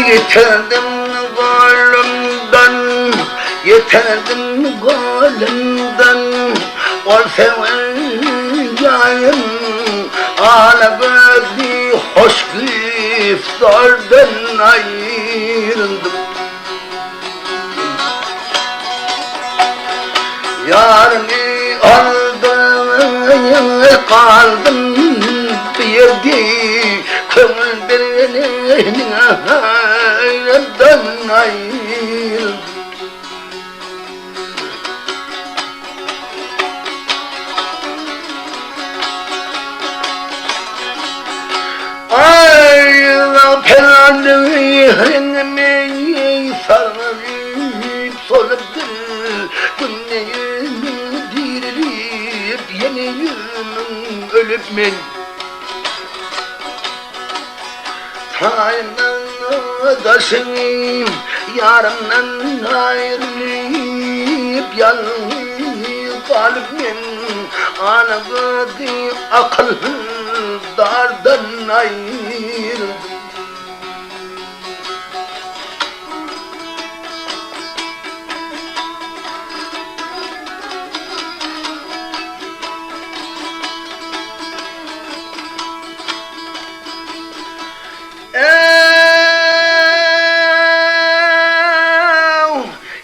Yeterdim golümden, yeterdim golümden. Ol seven yayım, ala gözlü hoş giftardan ayrıldım. Yarını aldım, kaldım bir yerde. Kömür birinin hayrandan ayrıldım. Ayla pelanı hennemi sarıp solup dünyayı dirilip yeniyim ölüp men. Tayından taşım yarımdan ayrılıp yalnız kalıp men. Anagıdı akıl dardan ayrıldım.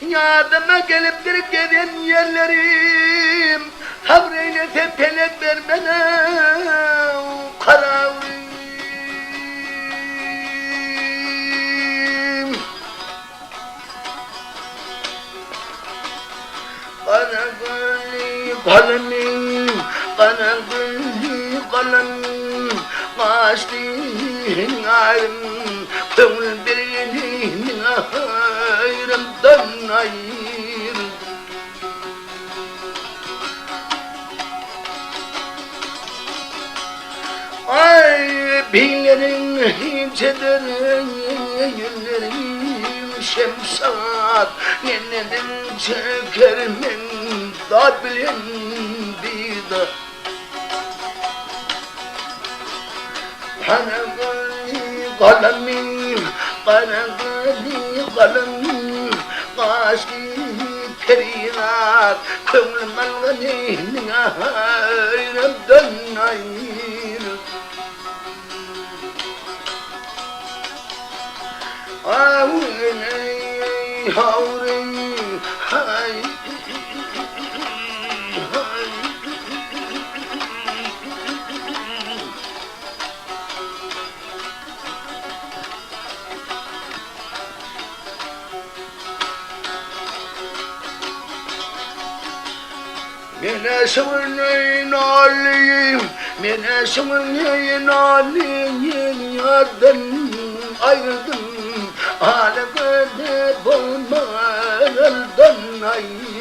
Yardıma gelip bir gelen yerlerim, havreyle tepelet ver bana karavrim. Kana gülü kalemim, kana gülü kalemim, kaçtığın ayrım, kömür birinin ayrımdan ayrıldım. Ay billerin hinçelerin yüzlerim şemsat, nenedim çekermen da bilen bir de. Kana gülü kalemim, kana gülü kalemim, kaçtı perinat, kömrüm alganinin ayrımdan ayrıldım. Avuney havrey hay Mene şımırnayın aliyim, mene şımırnayın aliyim, yardan ayrıldım. Hala gönlüm olmadan ayrıldım.